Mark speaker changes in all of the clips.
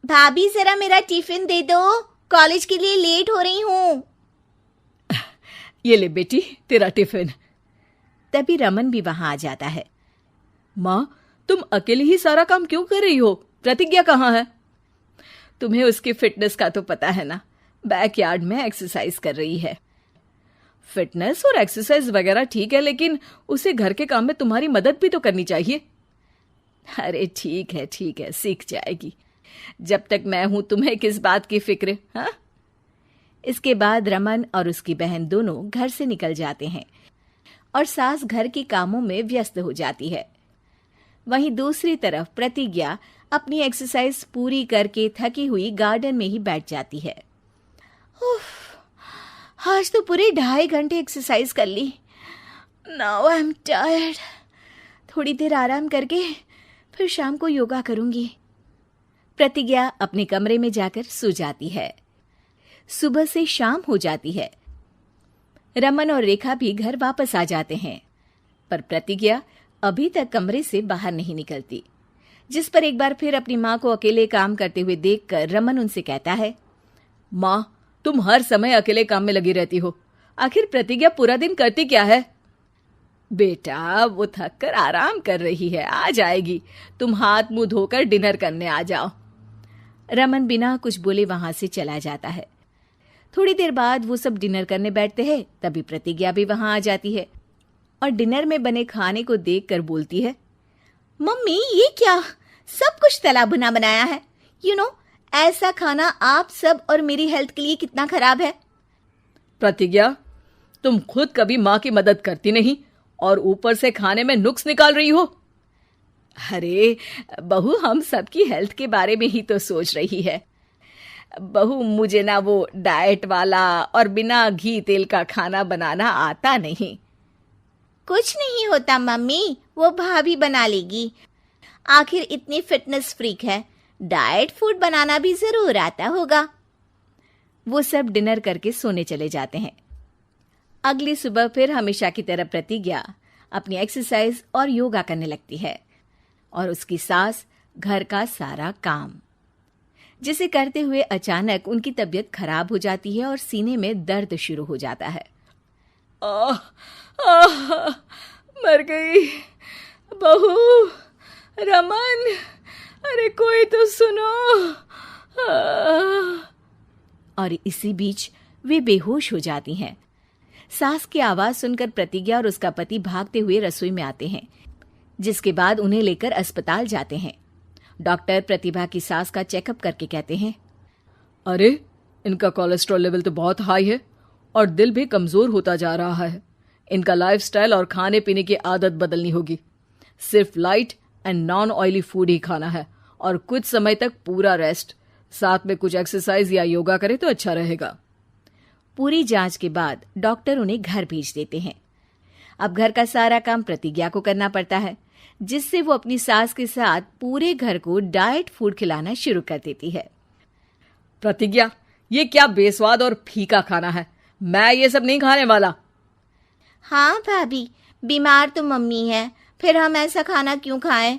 Speaker 1: भाभी जरा मेरा टिफिन दे दो, कॉलेज के लिए लेट हो रही हूँ।
Speaker 2: ये ले बेटी तेरा टिफिन।
Speaker 3: तभी रमन भी वहां आ जाता है।
Speaker 2: माँ, तुम अकेले ही सारा काम क्यों कर रही हो? प्रतिज्ञा कहाँ है?
Speaker 3: तुम्हें उसकी फिटनेस का तो पता है ना, बैकयार्ड में एक्सरसाइज कर रही है।
Speaker 2: फिटनेस और एक्सरसाइज वगैरह ठीक है, लेकिन उसे घर के काम में तुम्हारी मदद भी तो करनी चाहिए।
Speaker 3: अरे ठीक है, सीख जाएगी। जब तक मैं हूं तुम्हें किस बात की फिक्र? हाँ। इसके बाद रमन और उसकी बहन दोनों घर से निकल जाते हैं और सास घर के कामों में व्यस्त हो जाती है। वहीं दूसरी तरफ प्रतिज्ञा अपनी एक्सरसाइज पूरी करके थकी हुई गार्डन में ही बैठ जाती है। आज तो पूरे 2.5 घंटे एक्सरसाइज कर ली। Now I am tired. थोड़ी देर आराम करके फिर शाम को योगा करूंगी। प्रतिज्ञा अपने कमरे में जाकर सो जाती है। सुबह से शाम हो जाती है। रमन और रेखा भी घर वापस आ जाते हैं, पर प्रतिज्ञा अभी तक कमरे से बाहर नहीं निकलती, जिस पर एक बार फिर अपनी माँ को अकेले काम करते हुए देखकर रमन उनसे कहता है,
Speaker 2: माँ, तुम हर समय अकेले काम में लगी रहती हो। आखिर प्रतिज्ञा पूरा दिन करती क्या है?
Speaker 3: बेटा, वो थक कर आराम कर रही है, आ जाएगी। तुम हाथ मुंह धोकर डिनर करने आ जाओ। रमन बिना कुछ बोले वहां से चला जाता है। थोड़ी देर बाद वो सब डिनर करने बैठते हैं। तभी प्रतिज्ञा भी वहां आ जाती है और डिनर में बने खाने को देखकर बोलती है,
Speaker 1: मम्मी ये क्या, सब कुछ तला भुना बनाया है। ऐसा खाना आप सब और मेरी हेल्थ के लिए कितना खराब है।
Speaker 2: प्रतिज्ञा, तुम खुद कभी माँ की मदद करती नहीं और ऊपर से खाने में नुक्स निकाल रही हो।
Speaker 3: अरे बहू, हम सबकी हेल्थ के बारे में ही तो सोच रही है। बहू, मुझे ना वो डाइट वाला और बिना घी तेल का खाना बनाना आता नहीं।
Speaker 1: कुछ नहीं होता मम्मी, वो भाभी बना लेगी। आखिर इतनी फिटनेस फ्रीक है, डाइट फूड बनाना भी जरूर आता होगा।
Speaker 3: वो सब डिनर करके सोने चले जाते हैं। अगली सुबह फिर हमेशा की तरह प्रतिज्ञा अपनी एक्सरसाइज और योगा करने लगती है और उसकी सास घर का सारा काम, जिसे करते हुए अचानक उनकी तबीयत खराब हो जाती है और सीने में दर्द शुरू हो जाता है।
Speaker 2: मर गई बहू। रमन, अरे कोई तो सुनो।
Speaker 3: और इसी बीच वे बेहोश हो जाती हैं। सास की आवाज सुनकर प्रतिज्ञा और उसका पति भागते हुए रसोई में आते हैं, जिसके बाद उन्हें लेकर अस्पताल जाते हैं। डॉक्टर प्रतिभा की सास का चेकअप करके कहते हैं,
Speaker 2: अरे इनका कोलेस्ट्रॉल लेवल तो बहुत हाई है और दिल भी कमजोर होता जा रहा है। इनका लाइफस्टाइल और खाने पीने की आदत बदलनी होगी। सिर्फ light and non oily food ही खाना है और कुछ समय तक पूरा रेस्ट, साथ में कुछ एक्सरसाइज या योगा करे तो अच्छा रहेगा।
Speaker 3: पूरी जांच के बाद डॉक्टर उन्हें घर भेज देते हैं। अब घर का सारा काम प्रतिज्ञा को करना पड़ता है, जिससे वो अपनी सास के साथ पूरे घर को डाइट फूड खिलाना शुरू कर देती है।
Speaker 2: प्रतिज्ञा, ये क्या बेस्वाद और फीका खाना है, मैं ये सब नहीं खाने वाला।
Speaker 1: हाँ भाभी, बीमार तो मम्मी है, फिर हम ऐसा खाना क्यों खाएं?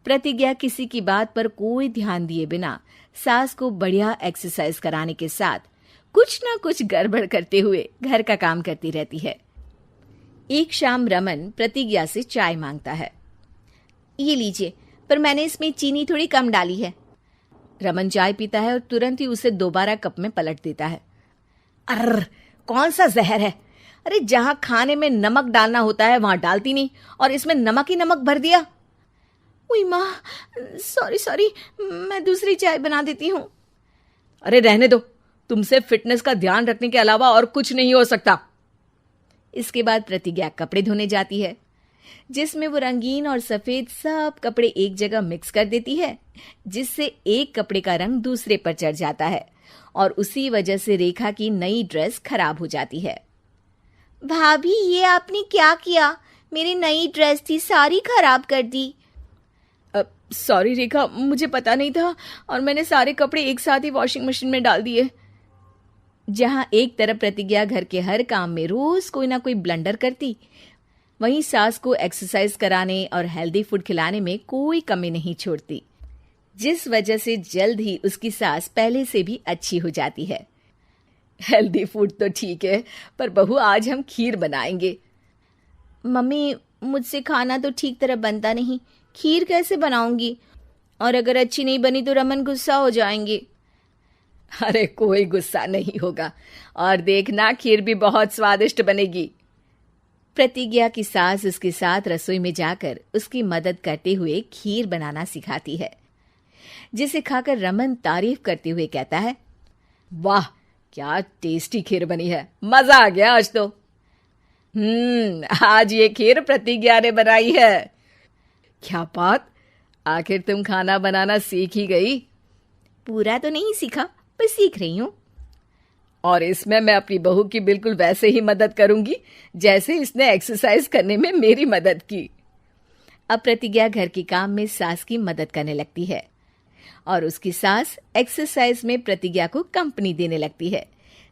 Speaker 3: प्रतिज्ञा किसी की बात पर कोई ध्यान दिए बिना सास को बढ़िया एक्सरसाइज कराने के साथ कुछ ना कुछ गड़बड़ करते हुए घर का काम करती रहती है। एक शाम रमन प्रतिज्ञा से चाय मांगता है।
Speaker 1: ये लीजिए, पर मैंने इसमें चीनी थोड़ी कम डाली है।
Speaker 3: रमन चाय पीता है और तुरंत ही उसे दोबारा कप में पलट देता है।
Speaker 1: अर्र, कौन सा जहर है? अरे जहां खाने में नमक डालना होता है वहां डालती नहीं और इसमें नमक ही नमक भर दिया। उई माँ, सॉरी, मैं दूसरी चाय बना देती हूँ।
Speaker 2: अरे रहने दो, तुमसे फिटनेस का ध्यान रखने के अलावा और कुछ नहीं हो सकता।
Speaker 3: इसके बाद प्रतिज्ञा कपड़े धोने जाती है, जिसमें वो रंगीन और सफेद सब कपड़े एक जगह मिक्स कर देती है, जिससे एक कपड़े का रंग दूसरे पर चढ़ जाता है और उसी वजह से रेखा की नई ड्रेस खराब हो जाती है।
Speaker 1: भाभी, ये आपने क्या किया? मेरी नई ड्रेस थी, सारी खराब कर दी।
Speaker 2: सॉरी रेखा, मुझे पता नहीं था और मैंने सारे कपड़े एक साथ ही वॉशिंग मशीन में डाल दिए।
Speaker 3: जहां एक तरफ प्रतिज्ञा घर के हर काम में रोज कोई ना कोई ब्लंडर करती, वहीं सास को एक्सरसाइज कराने और हेल्दी फूड खिलाने में कोई कमी नहीं छोड़ती,
Speaker 1: जिस वजह से जल्द ही उसकी सांस पहले से भी अच्छी हो जाती है।
Speaker 2: हेल्दी फूड तो ठीक है, पर बहू आज हम खीर बनाएंगे।
Speaker 3: मम्मी, मुझसे खाना तो ठीक तरह बनता नहीं, खीर कैसे बनाऊंगी? और अगर अच्छी नहीं बनी तो रमन गुस्सा हो जाएंगे।
Speaker 2: अरे कोई गुस्सा नहीं होगा, और देखना खीर भी बहुत स्वादिष्ट बनेगी।
Speaker 1: प्रतिज्ञा की सास उसके साथ रसोई में जाकर उसकी मदद करते हुए खीर बनाना सिखाती है, जिसे खाकर रमन तारीफ करते हुए कहता है,
Speaker 2: वाह क्या टेस्टी खीर बनी है, मजा आ गया आज तो। आज ये खीर प्रतिज्ञा ने बनाई है। क्या बात, आखिर तुम खाना बनाना सीख ही गई?
Speaker 3: पूरा तो नहीं सीखा, पर सीख रही हूँ।
Speaker 2: और इसमें मैं अपनी बहू की बिल्कुल वैसे ही मदद करूंगी जैसे इसने एक्सरसाइज करने में मेरी मदद की।
Speaker 1: अब प्रतिज्ञा घर के काम में सास की मदद करने लगती है और उसकी सास एक्सरसाइज में प्रतिज्ञा को कंपनी देने लगती है,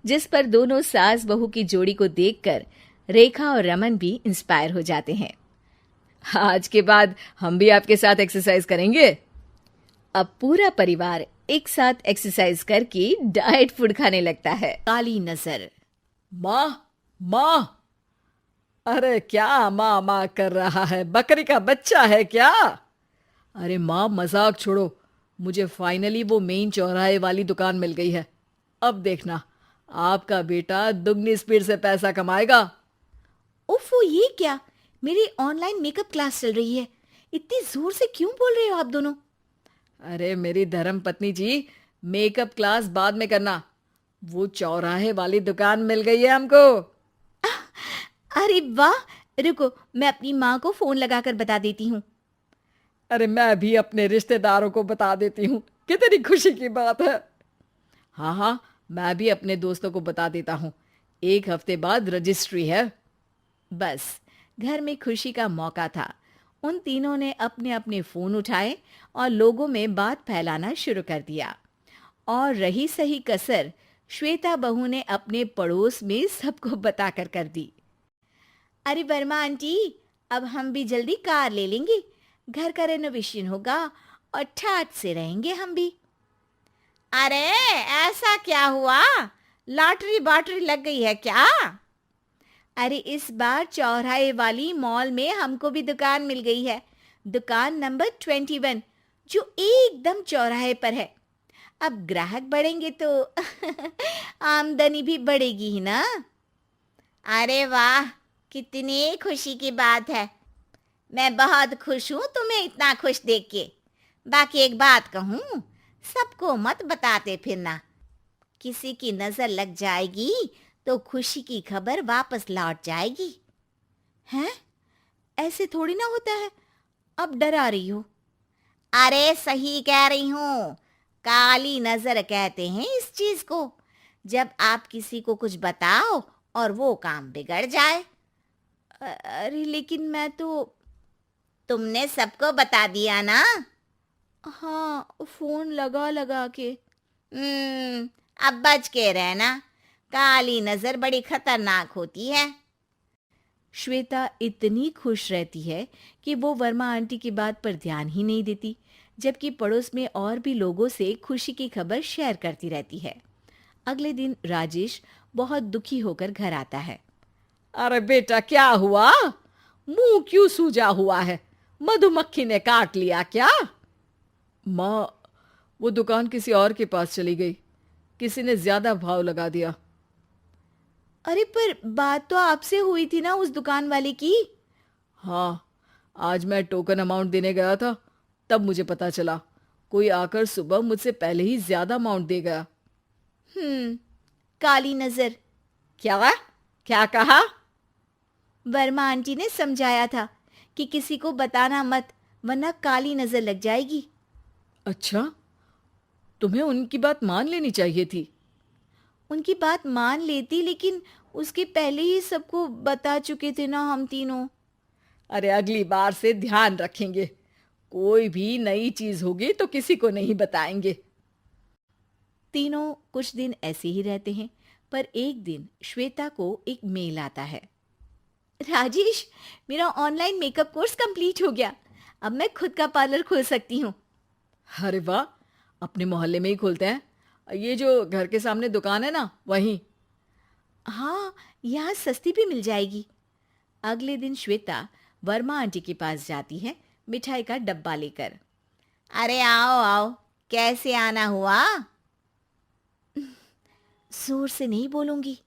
Speaker 1: जिस पर दोनों सास बहू की जोड़ी को देखकर रेखा और रमन भी इंस्पायर हो जाते हैं।
Speaker 2: आज के बाद हम भी आपके साथ एक्सरसाइज करेंगे।
Speaker 1: अब पूरा परिवार एक साथ एक्सरसाइज करके डाइट फूड खाने लगता है। काली नजर।
Speaker 2: माँ माँ, अरे क्या माँ माँ कर रहा है, बकरी का बच्चा है क्या? अरे माँ मजाक छोड़ो, मुझे फाइनली वो मेन चौराहे वाली दुकान मिल गई है। अब देखना आपका बेटा दुगनी स्पीड से पैसा कमाएगा।
Speaker 3: उफ़ो, ये क्या? मेरी ऑनलाइन मेकअप क्लास चल रही है, इतनी जोर से क्यों बोल रहे हो आप दोनों?
Speaker 2: अरे मेरी धर्म पत्नी जी, मेकअप क्लास बाद में करना, वो चौराहे वाली दुकान मिल गई है हमको।
Speaker 3: अरे वाह, रुको मैं अपनी माँ को फोन लगाकर बता देती हूँ।
Speaker 2: अरे मैं भी अपने रिश्तेदारों को बता देती हूँ, कितनी खुशी की बात है। हाँ हाँ, मैं भी अपने दोस्तों को बता देता हूँ, 1 हफ्ते बाद रजिस्ट्री है।
Speaker 1: बस घर में खुशी का मौका था। उन तीनों ने अपने अपने फोन उठाए और लोगों में बात फैलाना शुरू कर दिया। और रही सही कसर श्वेता बहू ने अपने पड़ोस में सबको बताकर कर दी।
Speaker 3: अरे वर्मा आंटी, अब हम भी जल्दी कार ले लेंगे, घर का रेनोवेशन होगा और ठाट से रहेंगे हम भी। अरे ऐसा क्या हुआ, लॉटरी बाटरी लग गई है क्या? अरे इस बार चौराहे वाली मॉल में हमको भी दुकान मिल गई है, दुकान नंबर 21, जो एकदम चौराहे पर है। अब ग्राहक बढ़ेंगे तो आमदनी भी बढ़ेगी ही ना। अरे वाह, कितनी खुशी की बात है। मैं बहुत खुश हूँ तुम्हें इतना खुश देख के। बाकी एक बात कहूँ, सबको मत बताते फिरना, किसी की नजर लग जाएगी तो खुशी की खबर वापस लौट जाएगी। हैं? ऐसे थोड़ी ना होता है, अब डरा रही हो। अरे सही कह रही हूँ, काली नजर कहते हैं इस चीज को, जब आप किसी को कुछ बताओ और वो काम बिगड़ जाए। अरे लेकिन मैं तो... तुमने सबको बता दिया ना? हाँ, फोन लगा लगा के। अब बच के रहना, काली नजर बड़ी खतरनाक होती है।
Speaker 1: श्वेता इतनी खुश रहती है कि वो वर्मा आंटी की बात पर ध्यान ही नहीं देती, जबकि पड़ोस में और भी लोगों से खुशी की खबर शेयर करती रहती है। अगले दिन राजेश बहुत दुखी होकर घर आता है।
Speaker 2: अरे बेटा क्या हुआ, मुंह क्यों सूजा हुआ है, मधुमक्खी ने काट लिया क्या? माँ, वो दुकान किसी और के पास चली गई, किसी ने ज्यादा भाव लगा दिया।
Speaker 3: अरे पर बात तो आपसे हुई थी ना उस दुकान वाले की।
Speaker 2: हाँ, आज मैं टोकन अमाउंट देने गया था, तब मुझे पता चला कोई आकर सुबह मुझसे पहले ही ज्यादा अमाउंट दे गया।
Speaker 3: काली नजर।
Speaker 2: क्या कहा?
Speaker 3: वर्मा आंटी ने समझाया था कि किसी को बताना मत, वरना काली नजर लग जाएगी।
Speaker 2: अच्छा, तुम्हें उनकी बात मान लेनी चाहिए थी।
Speaker 3: उनकी बात मान लेती, लेकिन उसके पहले ही सबको बता चुके थे ना हम तीनों।
Speaker 2: अरे अगली बार से ध्यान रखेंगे, कोई भी नई चीज होगी तो किसी को नहीं बताएंगे।
Speaker 1: तीनों कुछ दिन ऐसे ही रहते हैं, पर एक दिन श्वेता को एक मेल आता है।
Speaker 3: राजेश, मेरा ऑनलाइन मेकअप कोर्स कंप्लीट हो गया, अब मैं खुद का पार्लर खोल सकती हूँ।
Speaker 2: अरे वाह, अपने मोहल्ले में ही खोलते हैं। ये जो घर के सामने दुकान है ना, वहीं।
Speaker 3: हाँ, यहाँ सस्ती भी मिल जाएगी। अगले दिन श्वेता वर्मा आंटी के पास जाती है मिठाई का डब्बा लेकर। अरे आओ आओ, कैसे आना हुआ? जोर से नहीं बोलूंगी।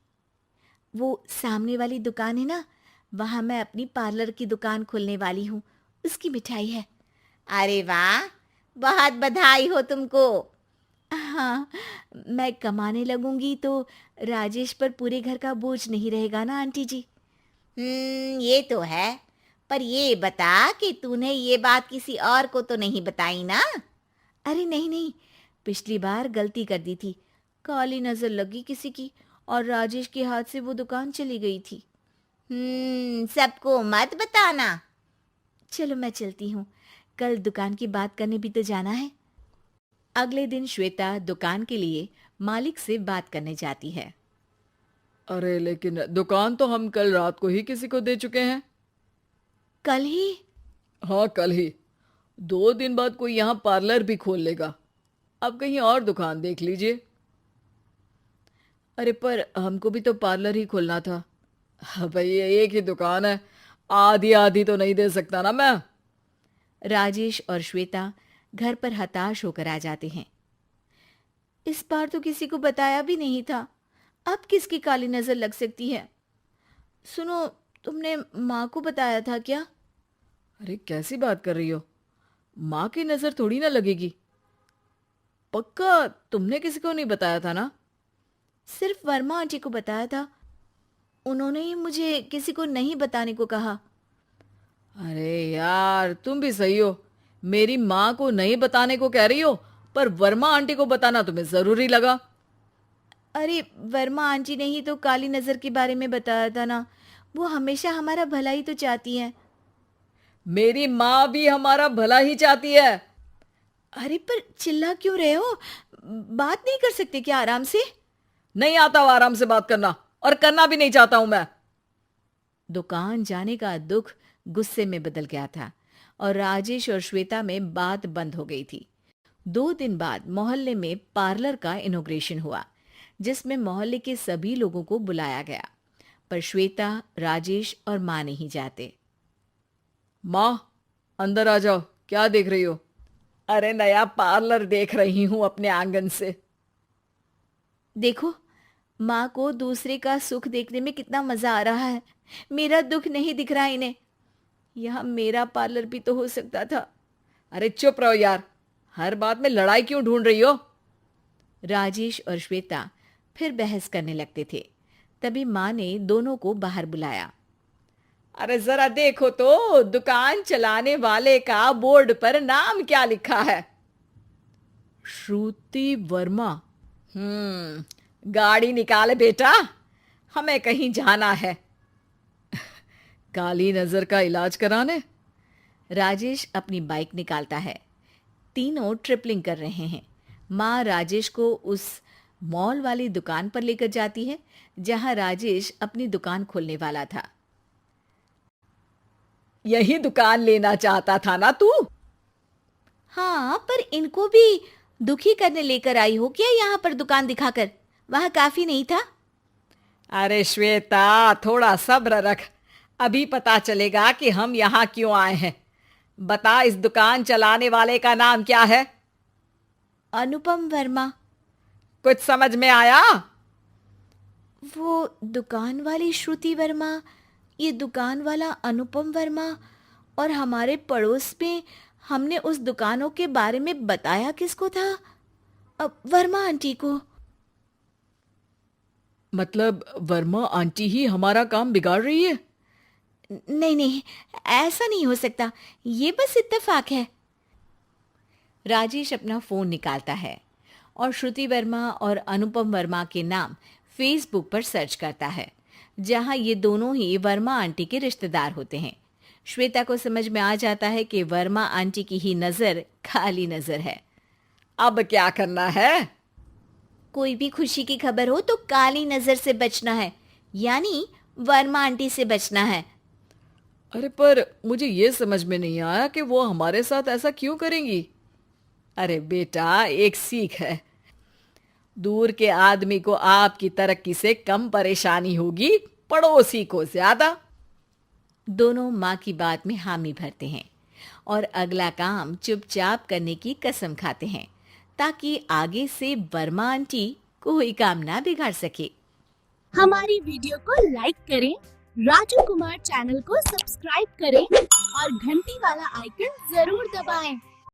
Speaker 3: वो सामने वाली दुकान है ना, वहां मैं अपनी पार्लर की दुकान खोलने वाली हूँ, उसकी मिठाई है। अरे वाह, बहुत बधाई हो तुमको। हाँ, मैं कमाने लगूंगी तो राजेश पर पूरे घर का बोझ नहीं रहेगा ना आंटी जी। ये तो है, पर ये बता कि तूने ये बात किसी और को तो नहीं बताई ना? अरे नहीं नहीं, पिछली बार गलती कर दी थी, काली नजर लगी किसी की और राजेश के हाथ से वो दुकान चली गई थी। सबको मत बताना। चलो मैं चलती हूँ, कल दुकान की बात करने भी तो जाना है। अगले दिन श्वेता दुकान के लिए मालिक से बात करने जाती है।
Speaker 2: अरे लेकिन दुकान तो हम कल रात को ही किसी को दे चुके हैं।
Speaker 3: कल ही?
Speaker 2: हाँ, कल ही। 2 दिन बाद कोई यहाँ पार्लर भी खोल लेगा। अब कहीं और दुकान देख लीजिए। अरे पर हमको भी तो पार्लर ही खोलना था। हाँ भाई, एक ही दुकान है, आधी आधी तो नहीं दे सकता ना मैं।
Speaker 3: राजेश और श्वेता घर पर हताश होकर आ जाते हैं। इस बार तो किसी को बताया भी नहीं था, अब किसकी काली नजर लग सकती है? सुनो, तुमने माँ को बताया था क्या?
Speaker 2: अरे कैसी बात कर रही हो? माँ की नजर थोड़ी ना लगेगी। पक्का तुमने किसी को नहीं बताया था ना?
Speaker 3: सिर्फ वर्मा आंटी को बताया था, उन्होंने ही मुझे किसी को नहीं बताने को कहा।
Speaker 2: अरे यार, तुम भी सही हो। मेरी माँ को नहीं बताने को कह रही हो, पर वर्मा आंटी को बताना तुम्हें जरूरी लगा।
Speaker 3: अरे वर्मा आंटी ने ही तो काली नजर के बारे में बताया था ना, वो हमेशा हमारा भला ही तो चाहती हैं।
Speaker 2: मेरी माँ भी हमारा भला ही चाहती है।
Speaker 3: अरे पर चिल्ला क्यों रहे हो? बात नहीं कर सकते क्या आराम से?
Speaker 2: नहीं आता हो आराम से बात करना, और करना भी नहीं चाहता हूं मैं।
Speaker 3: दुकान जाने का दुख गुस्से में बदल गया था और राजेश और श्वेता में बात बंद हो गई थी। 2 दिन बाद मोहल्ले में पार्लर का इनॉग्रेशन हुआ, जिसमें मोहल्ले के सभी लोगों को बुलाया गया, पर श्वेता, राजेश और माँ नहीं जाते।
Speaker 2: माँ, अंदर आ जाओ, क्या देख रही हो? अरे नया पार्लर देख रही हूं अपने आंगन से।
Speaker 3: देखो, माँ को दूसरे का सुख देखने में कितना मजा आ रहा है, मेरा दुख नहीं दिख रहा इन्हें। यहाँ मेरा पार्लर भी तो हो सकता था।
Speaker 2: अरे चुप रहो यार, हर बात में लड़ाई क्यों ढूंढ रही हो?
Speaker 3: राजेश और श्वेता फिर बहस करने लगते थे। तभी माँ ने दोनों को बाहर बुलाया।
Speaker 2: अरे जरा देखो तो, दुकान चलाने वाले का बोर्ड पर नाम क्या लिखा है? श्रुति वर्मा। गाड़ी निकाले बेटा, हमें कहीं जाना है। काली नजर का इलाज कराने?
Speaker 3: राजेश अपनी बाइक निकालता है। तीनों ट्रिपलिंग कर रहे हैं। माँ राजेश को उस मॉल वाली दुकान पर लेकर जाती है जहां राजेश अपनी दुकान खोलने वाला था।
Speaker 2: यही दुकान लेना चाहता था ना तू?
Speaker 3: हाँ, पर इनको भी दुखी करने लेकर आई हो क्या यहाँ पर दुकान दिखाकर? वहां काफी नहीं था?
Speaker 2: अरे श्वेता, थोड़ा सब्र रख, अभी पता चलेगा कि हम यहाँ क्यों आए हैं। बता, इस दुकान चलाने वाले का नाम क्या है?
Speaker 3: अनुपम वर्मा।
Speaker 2: कुछ समझ में आया?
Speaker 3: वो दुकान वाली श्रुति वर्मा, ये दुकान वाला अनुपम वर्मा, और हमारे पड़ोस में हमने उस दुकानों के बारे में बताया किसको था? अब वर्मा आंटी को।
Speaker 2: मतलब वर्मा आंटी ही हमारा काम बिगाड़ रही है?
Speaker 3: नहीं नहीं, ऐसा नहीं हो सकता, ये बस इत्तेफाक है। राजेश अपना फोन निकालता है और श्रुति वर्मा और अनुपम वर्मा के नाम फेसबुक पर सर्च करता है, जहां ये दोनों ही वर्मा आंटी के रिश्तेदार होते हैं। श्वेता को समझ में आ जाता है कि वर्मा आंटी की ही नजर खाली नजर है।
Speaker 2: अब क्या करना है?
Speaker 3: कोई भी खुशी की खबर हो तो काली नजर से बचना है, यानी वर्मा आंटी से बचना है।
Speaker 2: अरे पर मुझे ये समझ में नहीं आया कि वो हमारे साथ ऐसा क्यों करेंगी। अरे बेटा, एक सीख है, दूर के आदमी को आपकी तरक्की से कम परेशानी होगी, पड़ोसी को ज्यादा।
Speaker 1: दोनों माँ की बात में हामी भरते हैं और अगला काम चुपचाप करने की कसम खाते हैं ताकि आगे से वर्मा आंटी कोई काम ना बिगाड़ सके।
Speaker 4: हमारी वीडियो को लाइक करें, राजू कुमार चैनल को सब्सक्राइब करें और घंटी वाला आइकन जरूर दबाएं।